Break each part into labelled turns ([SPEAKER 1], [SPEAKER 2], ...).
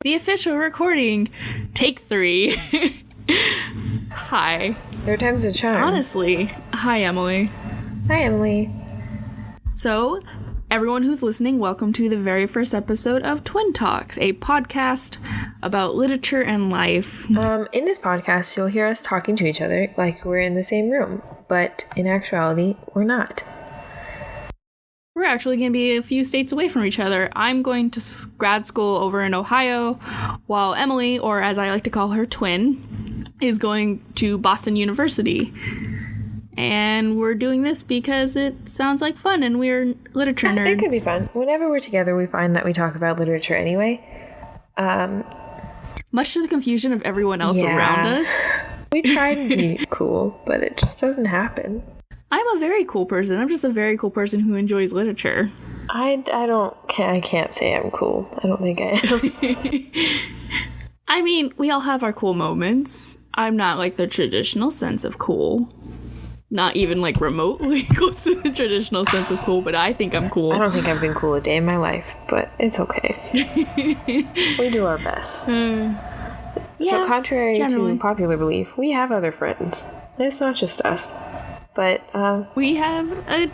[SPEAKER 1] The official recording. Take 3. Hi.
[SPEAKER 2] Third time's a charm.
[SPEAKER 1] Honestly. Hi, Emily.
[SPEAKER 2] Hi, Emily.
[SPEAKER 1] So, everyone who's listening, welcome to the very first episode of Twin Talks, a podcast about literature and life.
[SPEAKER 2] In this podcast, you'll hear us talking to each other like we're in the same room, but in actuality, we're not.
[SPEAKER 1] We're actually going to be a few states away from each other. I'm going to grad school over in Ohio, while Emily, or as I like to call her, Twin, is going to Boston University. And we're doing this because it sounds like fun and we're literature nerds.
[SPEAKER 2] It could be fun. Whenever we're together, we find that we talk about literature anyway.
[SPEAKER 1] Much to the confusion of everyone else around us.
[SPEAKER 2] We try to be cool, but it just doesn't happen.
[SPEAKER 1] I'm a very cool person. I'm just a very cool person who enjoys literature.
[SPEAKER 2] I can't say I'm cool. I don't think I am.
[SPEAKER 1] I mean, we all have our cool moments. I'm not like the traditional sense of cool. Not even like remotely close to the traditional sense of cool, but I think I'm cool.
[SPEAKER 2] I don't think I've been cool a day in my life, but it's okay. We do our best. So contrary to popular belief, we have other friends. It's not just us. But
[SPEAKER 1] we have a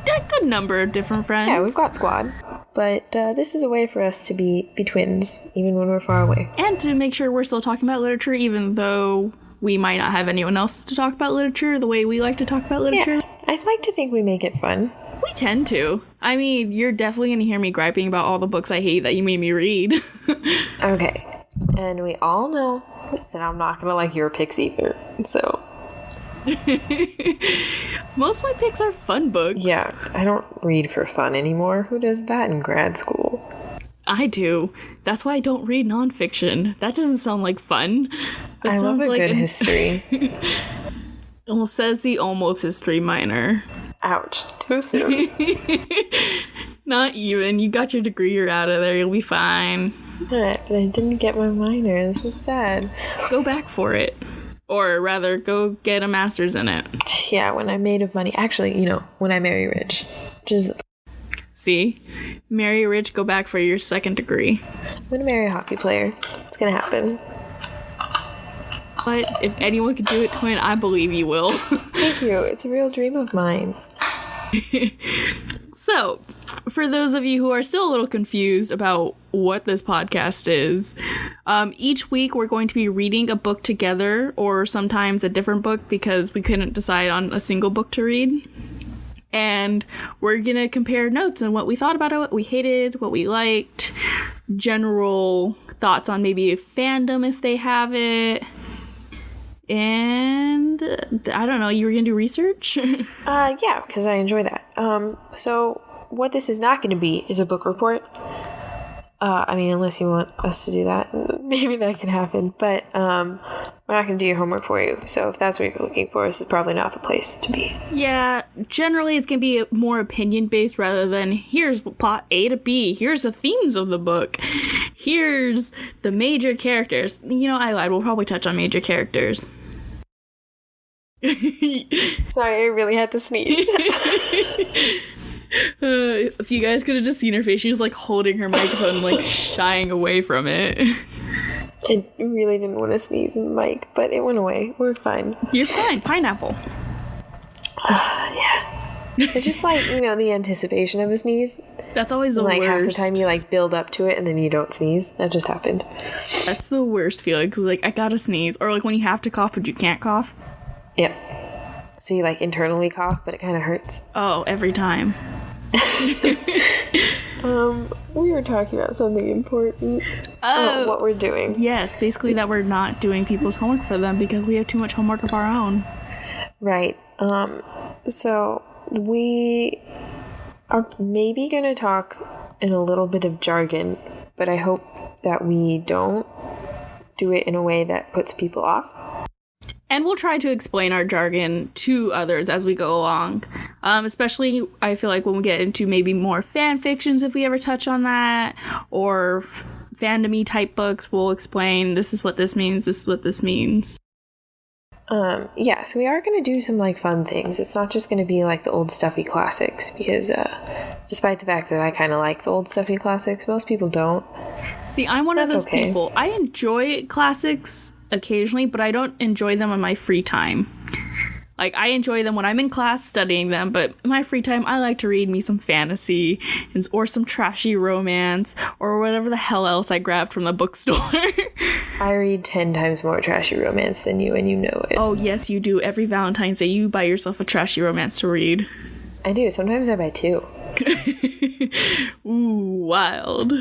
[SPEAKER 1] good number of different friends.
[SPEAKER 2] Yeah, we've got squad. But this is a way for us to be twins, even when we're far away.
[SPEAKER 1] And to make sure we're still talking about literature, even though we might not have anyone else to talk about literature the way we like to talk about literature.
[SPEAKER 2] Yeah, I'd like to think we make it fun.
[SPEAKER 1] We tend to. I mean, you're definitely going to hear me griping about all the books I hate that you made me read.
[SPEAKER 2] Okay. And we all know that I'm not going to like your picks either. So...
[SPEAKER 1] Most of my picks are fun books.
[SPEAKER 2] Yeah, I don't read for fun anymore. Who does that in grad school?
[SPEAKER 1] I do. That's why I don't read nonfiction. That doesn't sound like fun. That
[SPEAKER 2] I
[SPEAKER 1] sounds
[SPEAKER 2] love a
[SPEAKER 1] like
[SPEAKER 2] good history.
[SPEAKER 1] Well, says the almost history minor.
[SPEAKER 2] Ouch. Too soon.
[SPEAKER 1] Not even. You got your degree, you're out of there. You'll be fine.
[SPEAKER 2] But I didn't get my minor. This is sad.
[SPEAKER 1] Go back for it. Or rather, go get a master's in it.
[SPEAKER 2] Yeah, when I'm made of money. Actually, when I marry rich.
[SPEAKER 1] See? Marry rich, go back for your second degree.
[SPEAKER 2] I'm gonna marry a hockey player. It's gonna happen.
[SPEAKER 1] But if anyone could do it, Twin, I believe you will.
[SPEAKER 2] Thank you. It's a real dream of mine.
[SPEAKER 1] So, for those of you who are still a little confused about what this podcast is, each week we're going to be reading a book together, or sometimes a different book because we couldn't decide on a single book to read. And we're going to compare notes on what we thought about it, what we hated, what we liked, general thoughts on maybe a fandom if they have it. And I don't know, you were going to do research?
[SPEAKER 2] Yeah, because I enjoy that. So what this is not going to be is a book report. I mean, unless you want us to do that, maybe that can happen. But we're not going to do your homework for you. So if that's what you're looking for, this is probably not the place to be.
[SPEAKER 1] Yeah, generally it's going to be more opinion-based rather than here's plot A to B, here's the themes of the book, here's the major characters. I lied. We'll probably touch on major characters.
[SPEAKER 2] Sorry, I really had to sneeze.
[SPEAKER 1] If you guys could have just seen her face, she was like holding her microphone, like shying away from it.
[SPEAKER 2] I really didn't want to sneeze in the mic, but it went away. We're fine.
[SPEAKER 1] You're fine. Pineapple.
[SPEAKER 2] Yeah. It's just like, the anticipation of a sneeze.
[SPEAKER 1] That's always the worst.
[SPEAKER 2] Like half the time you build up to it and then you don't sneeze. That just happened.
[SPEAKER 1] That's the worst feeling because I gotta sneeze. Or when you have to cough but you can't cough.
[SPEAKER 2] Yep. So you internally cough, but it kind of hurts.
[SPEAKER 1] Oh, every time.
[SPEAKER 2] We were talking about something important. What we're doing.
[SPEAKER 1] Yes, basically that we're not doing people's homework for them because we have too much homework of our own.
[SPEAKER 2] Right. So we are maybe going to talk in a little bit of jargon, but I hope that we don't do it in a way that puts people off.
[SPEAKER 1] And we'll try to explain our jargon to others as we go along. Especially, I feel like when we get into maybe more fan fictions, if we ever touch on that, or fandom-y type books, we'll explain this is what this means, this is what this means.
[SPEAKER 2] Yeah, so we are going to do some like fun things. It's not just going to be like the old stuffy classics because despite the fact that I kind of like the old stuffy classics, most people don't.
[SPEAKER 1] See, I'm one of
[SPEAKER 2] That's
[SPEAKER 1] those
[SPEAKER 2] okay.
[SPEAKER 1] people. I enjoy classics occasionally, but I don't enjoy them in my free time. Like, I enjoy them when I'm in class studying them, but in my free time, I like to read me some fantasy or some trashy romance or whatever the hell else I grabbed from the bookstore.
[SPEAKER 2] I read 10 times more trashy romance than you, and you know it.
[SPEAKER 1] Oh, yes, you do. Every Valentine's Day, you buy yourself a trashy romance to read.
[SPEAKER 2] I do. Sometimes I buy 2.
[SPEAKER 1] Ooh, wild.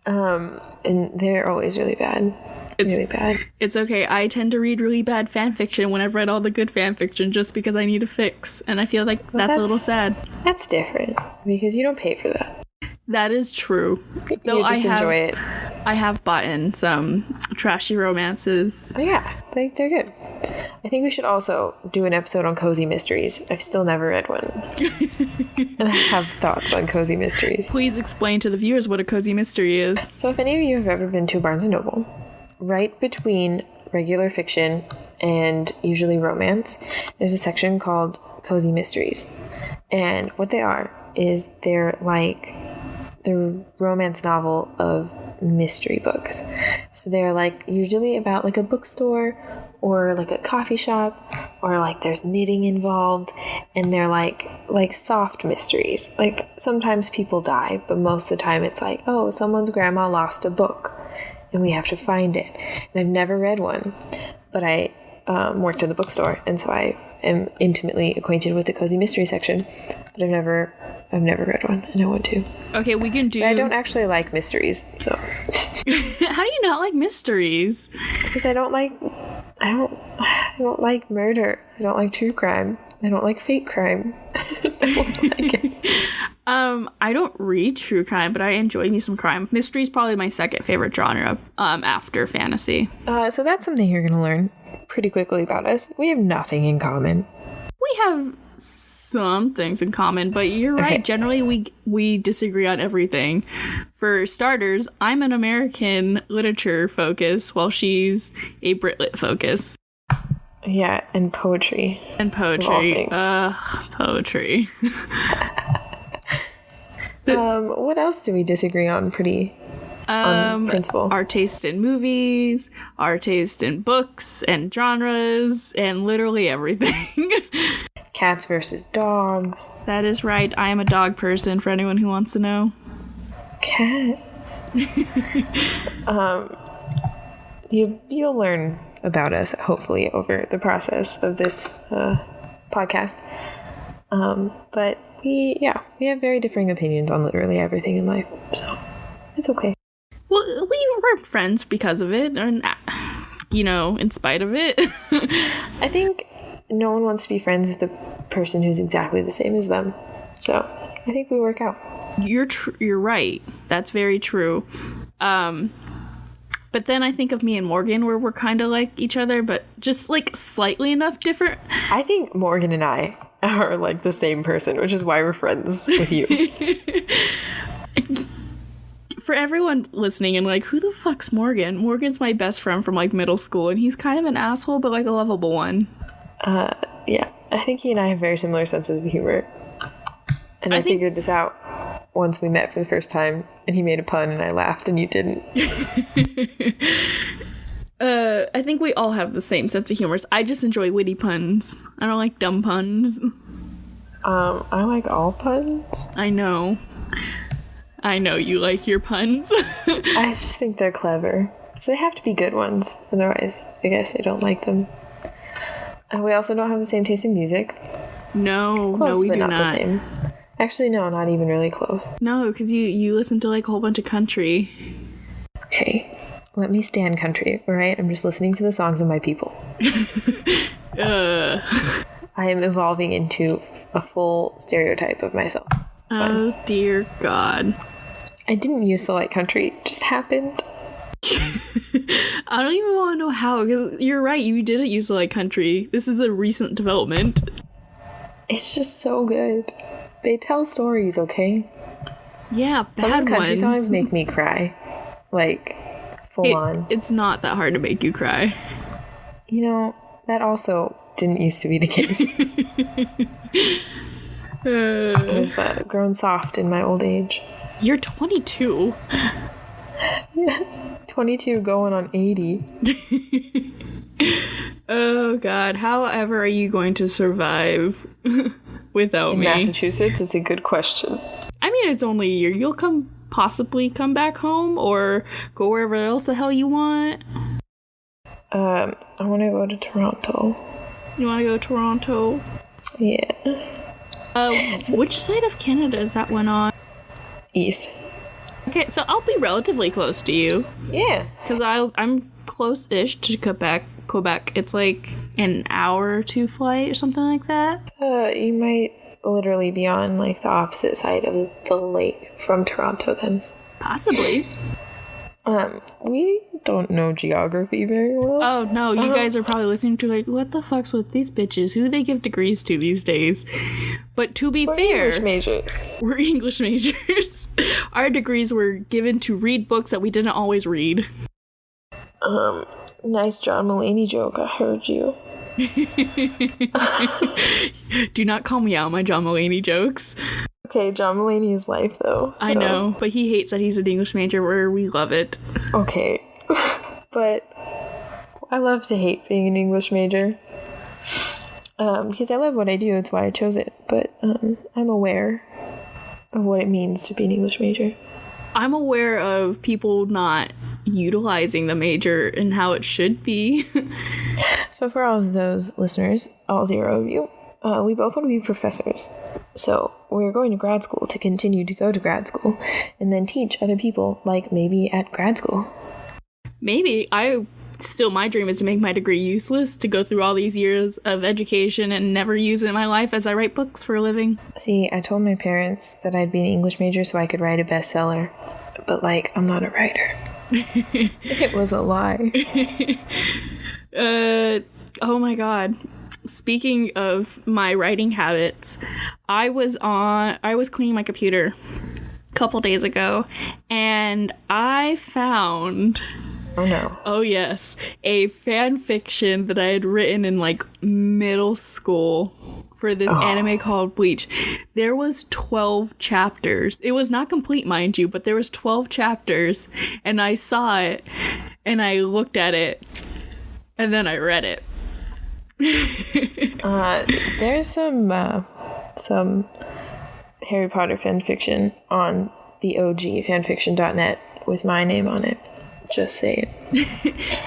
[SPEAKER 2] And they're always really bad. Really bad.
[SPEAKER 1] It's okay. I tend to read really bad fan fiction when I've read all the good fan fiction just because I need a fix. And I feel like that's a little sad.
[SPEAKER 2] That's different because you don't pay for that.
[SPEAKER 1] That is true.
[SPEAKER 2] You just enjoy it.
[SPEAKER 1] I have bought in some trashy romances.
[SPEAKER 2] Oh yeah, they're good. I think we should also do an episode on cozy mysteries. I've still never read one. And I have thoughts on cozy mysteries.
[SPEAKER 1] Please explain to the viewers what a cozy mystery is.
[SPEAKER 2] So if any of you have ever been to Barnes & Noble, right between regular fiction and usually romance, there's a section called cozy mysteries. And what they are is they're like the romance novel of mystery books. So they're like usually about like a bookstore or like a coffee shop, or like there's knitting involved, and they're like soft mysteries. Like sometimes people die, but most of the time it's like, oh, someone's grandma lost a book and we have to find it. And I've never read one, but I worked at the bookstore, and so I am intimately acquainted with the cozy mystery section, but I've never read one, and I want to.
[SPEAKER 1] Okay, we can do...
[SPEAKER 2] But I don't actually like mysteries, so...
[SPEAKER 1] How do you not like mysteries?
[SPEAKER 2] Because I don't like murder. I don't like true crime. I don't like fake crime. I don't like it.
[SPEAKER 1] I don't read true crime, but I enjoy me some crime. Mystery is probably my second favorite genre after fantasy.
[SPEAKER 2] So that's something you're going to learn pretty quickly about us. We have nothing in common.
[SPEAKER 1] We have some things in common, but you're right.
[SPEAKER 2] Okay.
[SPEAKER 1] Generally, we disagree on everything. For starters, I'm an American literature focus, while she's a Brit-lit focus.
[SPEAKER 2] Yeah, and poetry.
[SPEAKER 1] And poetry. Poetry.
[SPEAKER 2] What else do we disagree on on principle?
[SPEAKER 1] Our taste in movies, our taste in books and genres, and literally everything.
[SPEAKER 2] Cats versus dogs.
[SPEAKER 1] That is right. I am a dog person, for anyone who wants to know.
[SPEAKER 2] Cats. You'll learn about us, hopefully, over the process of this podcast. But we have very differing opinions on literally everything in life, so it's okay.
[SPEAKER 1] Well, we were friends because of it, and in spite of it.
[SPEAKER 2] I think no one wants to be friends with a person who's exactly the same as them, so I think we work out.
[SPEAKER 1] You're right. That's very true. But then I think of me and Morgan, where we're kind of like each other, but just like slightly enough different.
[SPEAKER 2] I think Morgan and I are like the same person, which is why we're friends with you.
[SPEAKER 1] For everyone listening and like, who the fuck's Morgan? Morgan's my best friend from like middle school, and he's kind of an asshole, but like a lovable one.
[SPEAKER 2] Yeah, I think he and I have very similar senses of humor. And I figured this out once we met for the first time, and he made a pun and I laughed and you didn't.
[SPEAKER 1] I think we all have the same sense of humor. I just enjoy witty puns. I don't like dumb puns.
[SPEAKER 2] I like all puns.
[SPEAKER 1] I know you like your puns.
[SPEAKER 2] I just think they're clever. So they have to be good ones. Otherwise, I guess I don't like them. We also don't have the same taste in music.
[SPEAKER 1] No,
[SPEAKER 2] Close,
[SPEAKER 1] we
[SPEAKER 2] but
[SPEAKER 1] do
[SPEAKER 2] not
[SPEAKER 1] not.
[SPEAKER 2] the same. Actually, no, not even really close.
[SPEAKER 1] No, because you listen to like a whole bunch of country.
[SPEAKER 2] Okay, let me stand country, alright? I'm just listening to the songs of my people. I am evolving into a full stereotype of myself. It's fine.
[SPEAKER 1] Oh dear God.
[SPEAKER 2] I didn't used to like country, it just happened.
[SPEAKER 1] I don't even want to know how, because you're right, you didn't used to like country. This is a recent development.
[SPEAKER 2] It's just so good. They tell stories, okay?
[SPEAKER 1] Yeah, bad
[SPEAKER 2] Some country
[SPEAKER 1] ones.
[SPEAKER 2] songs make me cry. Like, full on.
[SPEAKER 1] It's not that hard to make you cry.
[SPEAKER 2] You know, that also didn't used to be the case. I've grown soft in my old age.
[SPEAKER 1] You're 22.
[SPEAKER 2] Yeah, 22 going on 80.
[SPEAKER 1] Oh God, however are you going to survive without
[SPEAKER 2] In
[SPEAKER 1] me?
[SPEAKER 2] Massachusetts, it's a good question.
[SPEAKER 1] I mean, it's only a year. You'll possibly come back home or go wherever else the hell you want.
[SPEAKER 2] I want to go to Toronto.
[SPEAKER 1] You want to go to Toronto?
[SPEAKER 2] Yeah.
[SPEAKER 1] Which side of Canada is that one on?
[SPEAKER 2] East.
[SPEAKER 1] Okay, so I'll be relatively close to you.
[SPEAKER 2] Yeah.
[SPEAKER 1] Because I'm close-ish to Quebec. It's like an hour or two flight or something like that.
[SPEAKER 2] You might literally be on like the opposite side of the lake from Toronto then.
[SPEAKER 1] Possibly.
[SPEAKER 2] We don't know geography very well.
[SPEAKER 1] Oh, no, you guys are probably listening to like, what the fuck's with these bitches? Who do they give degrees to these days? But to be fair...
[SPEAKER 2] English majors.
[SPEAKER 1] We're English majors. Our degrees were given to read books that we didn't always read.
[SPEAKER 2] Nice John Mulaney joke, I heard you.
[SPEAKER 1] Do not call me out on my John Mulaney jokes.
[SPEAKER 2] Okay, John Mulaney is life, though. So.
[SPEAKER 1] I know, but he hates that he's an English major where we love it.
[SPEAKER 2] Okay. But I love to hate being an English major. Because I love what I do, it's why I chose it. But I'm aware of what it means to be an English major.
[SPEAKER 1] I'm aware of people not utilizing the major and how it should be.
[SPEAKER 2] So for all of those listeners, all 0 of you, we both want to be professors. So we're going to grad school to continue to go to grad school and then teach other people, like maybe at grad school.
[SPEAKER 1] Maybe. My dream is to make my degree useless, to go through all these years of education and never use it in my life as I write books for a living.
[SPEAKER 2] See, I told my parents that I'd be an English major so I could write a bestseller. But, like, I'm not a writer. It was a lie.
[SPEAKER 1] Oh my God. Speaking of my writing habits, I was cleaning my computer a couple days ago, and I found...
[SPEAKER 2] Oh no.
[SPEAKER 1] Oh yes, a fan fiction that I had written in like middle school for this anime called Bleach. There was 12 chapters. It was not complete, mind you, but there was 12 chapters, and I saw it and I looked at it and then I read it.
[SPEAKER 2] There's some Harry Potter fan fiction on the OG fanfiction.net with my name on it. Just say it.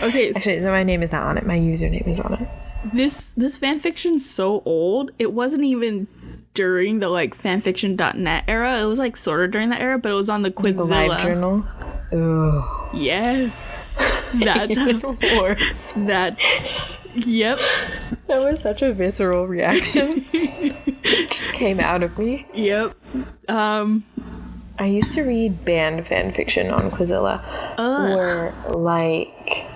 [SPEAKER 1] Okay.
[SPEAKER 2] Actually, so my name is not on it. My username is on it.
[SPEAKER 1] This fanfiction's so old. It wasn't even during the like fanfiction.net era. It was like sort of during that era, but it was on the Quizilla.
[SPEAKER 2] The live journal. Oh.
[SPEAKER 1] Yes. That's
[SPEAKER 2] worse.
[SPEAKER 1] Yep.
[SPEAKER 2] That was such a visceral reaction. It just came out of me.
[SPEAKER 1] Yep.
[SPEAKER 2] I used to read banned fanfiction on Quizilla. Or like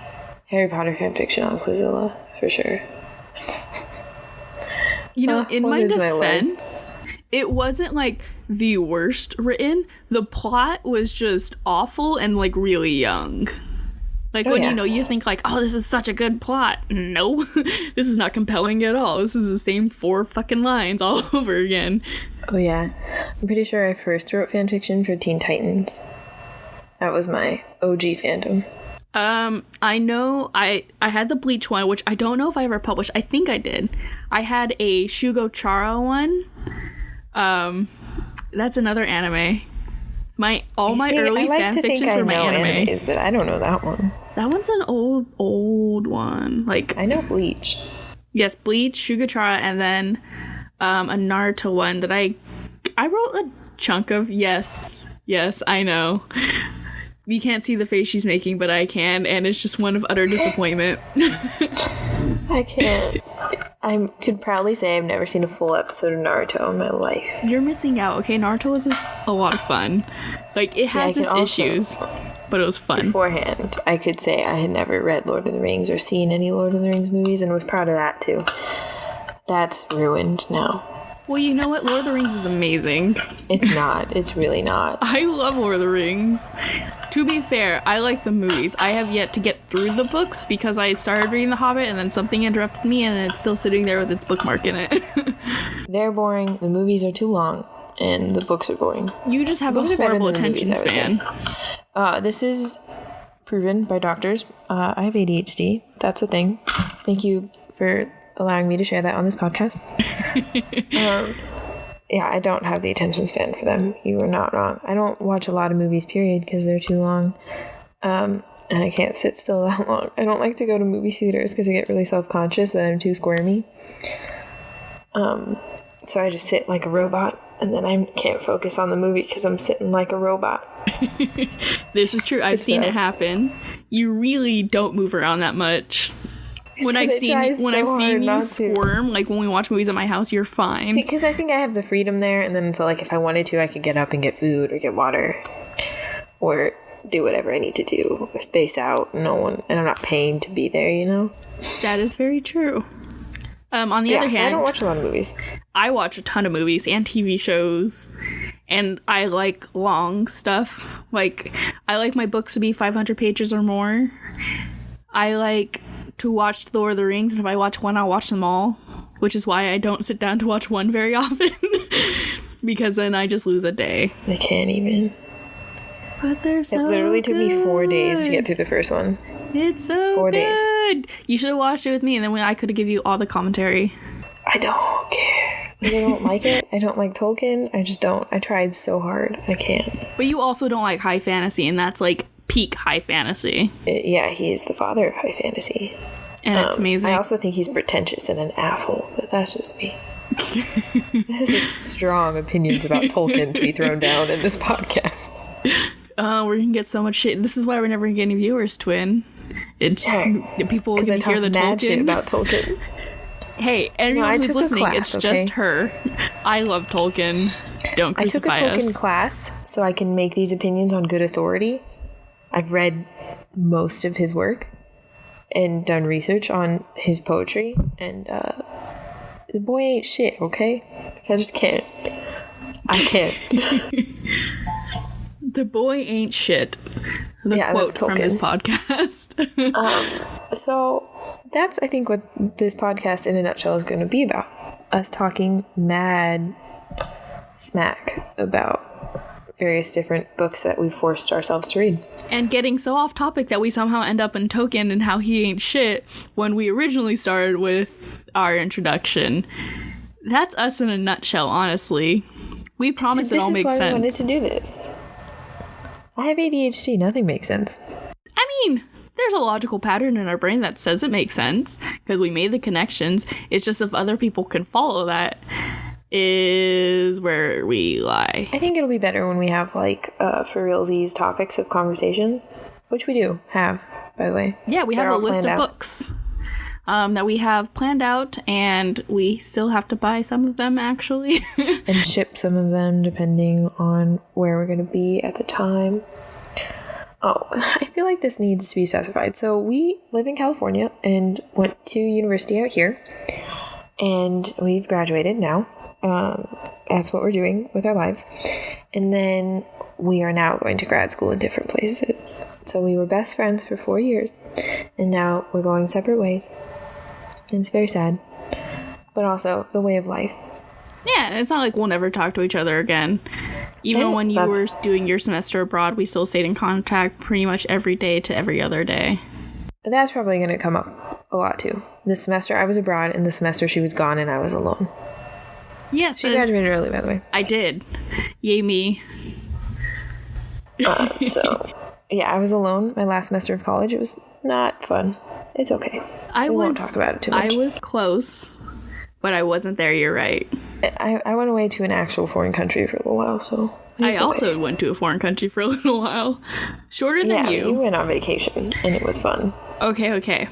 [SPEAKER 2] Harry Potter fanfiction on Quizilla, for sure.
[SPEAKER 1] You know, in my defense, it wasn't like the worst written. The plot was just awful and like really young. Like when you think like, oh, this is such a good plot. No, this is not compelling at all. This is the same 4 fucking lines all over again.
[SPEAKER 2] Oh yeah. I'm pretty sure I first wrote fanfiction for Teen Titans. That was my OG fandom.
[SPEAKER 1] I know I had the Bleach one, which I don't know if I ever published. I think I did. I had a Shugo Chara one. That's another anime. All my early fan fictions were my anime.
[SPEAKER 2] Animes, but I don't know that one.
[SPEAKER 1] That one's an old one. Like
[SPEAKER 2] I know Bleach.
[SPEAKER 1] Yes, Bleach, Shugo Chara, and then a Naruto one that I wrote a chunk of. Yes, I know. You can't see the face she's making, but I can, and it's just one of utter disappointment.
[SPEAKER 2] I can't. I could proudly say I've never seen a full episode of Naruto in my life.
[SPEAKER 1] You're missing out, okay? Naruto is a lot of fun. Like, it has its issues, but it was fun.
[SPEAKER 2] Beforehand, I could say I had never read Lord of the Rings or seen any Lord of the Rings movies, and was proud of that, too. That's ruined now.
[SPEAKER 1] Well, you know what? Lord of the Rings is amazing.
[SPEAKER 2] It's not. It's really not.
[SPEAKER 1] I love Lord of the Rings. To be fair, I like the movies. I have yet to get through the books because I started reading The Hobbit and then something interrupted me and it's still sitting there with its bookmark in it.
[SPEAKER 2] They're boring. The movies are too long, and the books are boring.
[SPEAKER 1] You just have a horrible attention span.
[SPEAKER 2] This is proven by doctors. I have ADHD. That's a thing. Thank you for allowing me to share that on this podcast. Yeah, I don't have the attention span for them. You are not wrong. I don't watch a lot of movies, period, because they're too long. And I can't sit still that long. I don't like to go to movie theaters because I get really self-conscious that I'm too squirmy. So I just sit like a robot, and then I can't focus on the movie because I'm sitting like a robot.
[SPEAKER 1] This is true. I've seen it happen. You really don't move around that much. When I've seen you squirm, like when we watch movies at my house, you're fine.
[SPEAKER 2] See, because I think I have the freedom there, and then so like if I wanted to, I could get up and get food or get water, or do whatever I need to do, or space out. And I'm not paying to be there, you know.
[SPEAKER 1] That is very true. On the other hand,
[SPEAKER 2] I don't watch a lot of movies.
[SPEAKER 1] I watch a ton of movies and TV shows, and I like long stuff. Like, I like my books to be 500 pages or more. I like to watch The Lord of the Rings, and if I watch one, I'll watch them all, which is why I don't sit down to watch one very often, because then I just lose a day.
[SPEAKER 2] I can't even.
[SPEAKER 1] But they're so
[SPEAKER 2] It literally took me 4 days to get through the first one.
[SPEAKER 1] It's so
[SPEAKER 2] 4
[SPEAKER 1] good.
[SPEAKER 2] days.
[SPEAKER 1] You should have watched it with me, and then I could have given you all the commentary.
[SPEAKER 2] I don't care. I don't like it. I don't like Tolkien. I just don't. I tried so hard. I can't.
[SPEAKER 1] But you also don't like high fantasy, and that's like peak high fantasy.
[SPEAKER 2] Yeah, he is the father of high fantasy.
[SPEAKER 1] And it's amazing.
[SPEAKER 2] I also think he's pretentious and an asshole, but that's just me. This is strong opinions about Tolkien to be thrown down in this podcast.
[SPEAKER 1] We're gonna get so much shit. This is why we're never gonna get any viewers, Twin. It's people gonna hear the
[SPEAKER 2] mad
[SPEAKER 1] Tolkien
[SPEAKER 2] shit about Tolkien.
[SPEAKER 1] Hey, everyone who's listening, it's just her. I love Tolkien. Don't crucify us.
[SPEAKER 2] I took a Tolkien class so I can make these opinions on good authority. I've read most of his work and done research on his poetry, and the boy ain't shit, okay? I just can't. I can't.
[SPEAKER 1] The boy ain't shit. The quote from his podcast.
[SPEAKER 2] So that's, I think, what this podcast in a nutshell is going to be about. Us talking mad smack about various different books that we've forced ourselves to read.
[SPEAKER 1] And getting so off topic that we somehow end up in Tolkien and how he ain't shit when we originally started with our introduction. That's us in a nutshell, honestly. We promise it all makes sense.
[SPEAKER 2] This is why we wanted to do this. I have ADHD. Nothing makes sense.
[SPEAKER 1] I mean, there's a logical pattern in our brain that says it makes sense because we made the connections. It's just if other people can follow that is where we lie.
[SPEAKER 2] I think it'll be better when we have, like, for realsies topics of conversation, which we do have, by the way.
[SPEAKER 1] Yeah, we have a list of books that we have planned out, and we still have to buy some of them, actually.
[SPEAKER 2] And ship some of them, depending on where we're going to be at the time. Oh, I feel like this needs to be specified. So we live in California and went to university out here, and we've graduated now. That's what we're doing with our lives. And then we are now going to grad school in different places. So we were best friends for 4 years, and now we're going separate ways. And it's very sad, but also the way of life.
[SPEAKER 1] Yeah, it's not like we'll never talk to each other again. Even when you were doing your semester abroad, we still stayed in contact pretty much every day to every other day.
[SPEAKER 2] That's probably going to come up a lot too. This semester I was abroad, and the semester she was gone and I was alone.
[SPEAKER 1] Yes.
[SPEAKER 2] She graduated early, by the way.
[SPEAKER 1] I did. Yay me.
[SPEAKER 2] So, yeah, I was alone my last semester of college. It was not fun. It's okay. We won't talk about it too much.
[SPEAKER 1] I was close, but I wasn't there, you're right.
[SPEAKER 2] I went away to an actual foreign country for a little while, so
[SPEAKER 1] I also went to a foreign country for a little while. Shorter than you.
[SPEAKER 2] Yeah, you went on vacation, and it was fun.
[SPEAKER 1] Okay.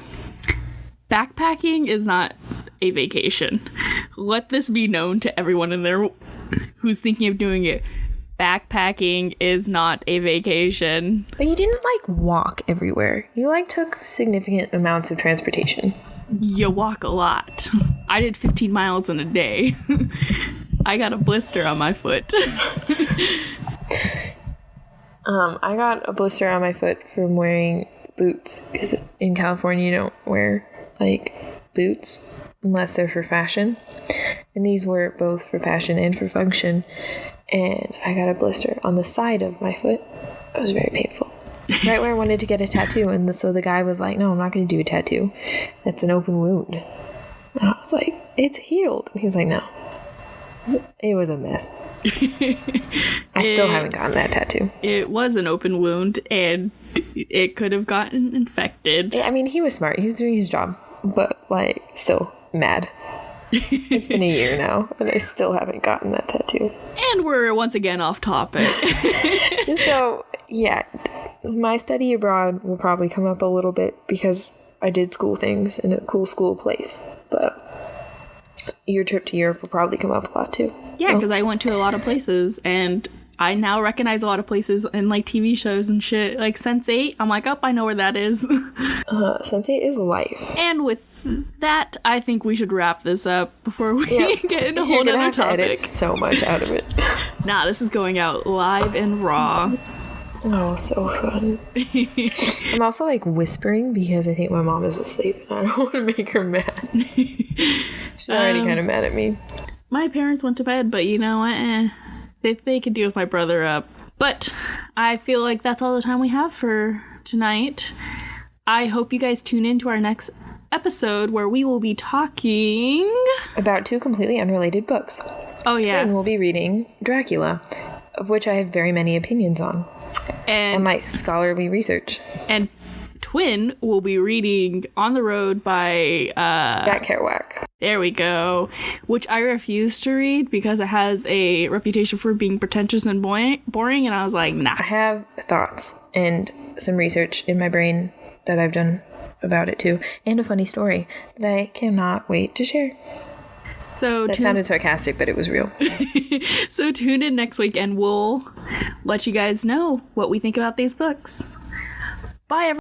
[SPEAKER 1] Backpacking is not a vacation. Let this be known to everyone in there who's thinking of doing it. Backpacking is not a vacation.
[SPEAKER 2] But you didn't, walk everywhere. You, took significant amounts of transportation.
[SPEAKER 1] You walk a lot. I did 15 miles in a day. I got a blister on my foot.
[SPEAKER 2] I got a blister on my foot from wearing boots, because in California you don't wear, like, boots unless they're for fashion. And these were both for fashion and for function. And I got a blister on the side of my foot. It was very painful. Right where I wanted to get a tattoo. And so the guy was like, no, I'm not going to do a tattoo. That's an open wound. And I was like, it's healed. And he's like, no. It was a mess. I still haven't gotten that tattoo.
[SPEAKER 1] It was an open wound, and it could have gotten infected.
[SPEAKER 2] I mean, he was smart. He was doing his job. But, like, still mad. It's been a year now, and I still haven't gotten that tattoo.
[SPEAKER 1] And we're once again off topic.
[SPEAKER 2] So, yeah, my study abroad will probably come up a little bit because I did school things in a cool school place. But your trip to Europe will probably come up a lot, too.
[SPEAKER 1] Yeah, because I went to a lot of places, and I now recognize a lot of places in, like, TV shows and shit. Like, Sense8, I'm like, oh, I know where that is.
[SPEAKER 2] Sense8 is life.
[SPEAKER 1] And with that, I think we should wrap this up before we get into a whole other topic.
[SPEAKER 2] Edit so much out of it.
[SPEAKER 1] Nah, this is going out live and raw.
[SPEAKER 2] Oh, so fun. I'm also, like, whispering because I think my mom is asleep and I don't want to make her mad. She's already kind of mad at me.
[SPEAKER 1] My parents went to bed, but you know what? They could deal with my brother up. But I feel like that's all the time we have for tonight. I hope you guys tune in to our next episode where we will be talking
[SPEAKER 2] about 2 completely unrelated books.
[SPEAKER 1] Oh, yeah.
[SPEAKER 2] And we'll be reading Dracula, of which I have very many opinions on. And my scholarly research.
[SPEAKER 1] And Twin will be reading On the Road by
[SPEAKER 2] Jack Kerouac.
[SPEAKER 1] There we go. Which I refuse to read because it has a reputation for being pretentious and boring, and I was like, nah.
[SPEAKER 2] I have thoughts and some research in my brain that I've done about it too, and a funny story that I cannot wait to share.
[SPEAKER 1] So
[SPEAKER 2] that sounded sarcastic, but it was real.
[SPEAKER 1] So tune in next week and we'll let you guys know what we think about these books. Bye, everyone.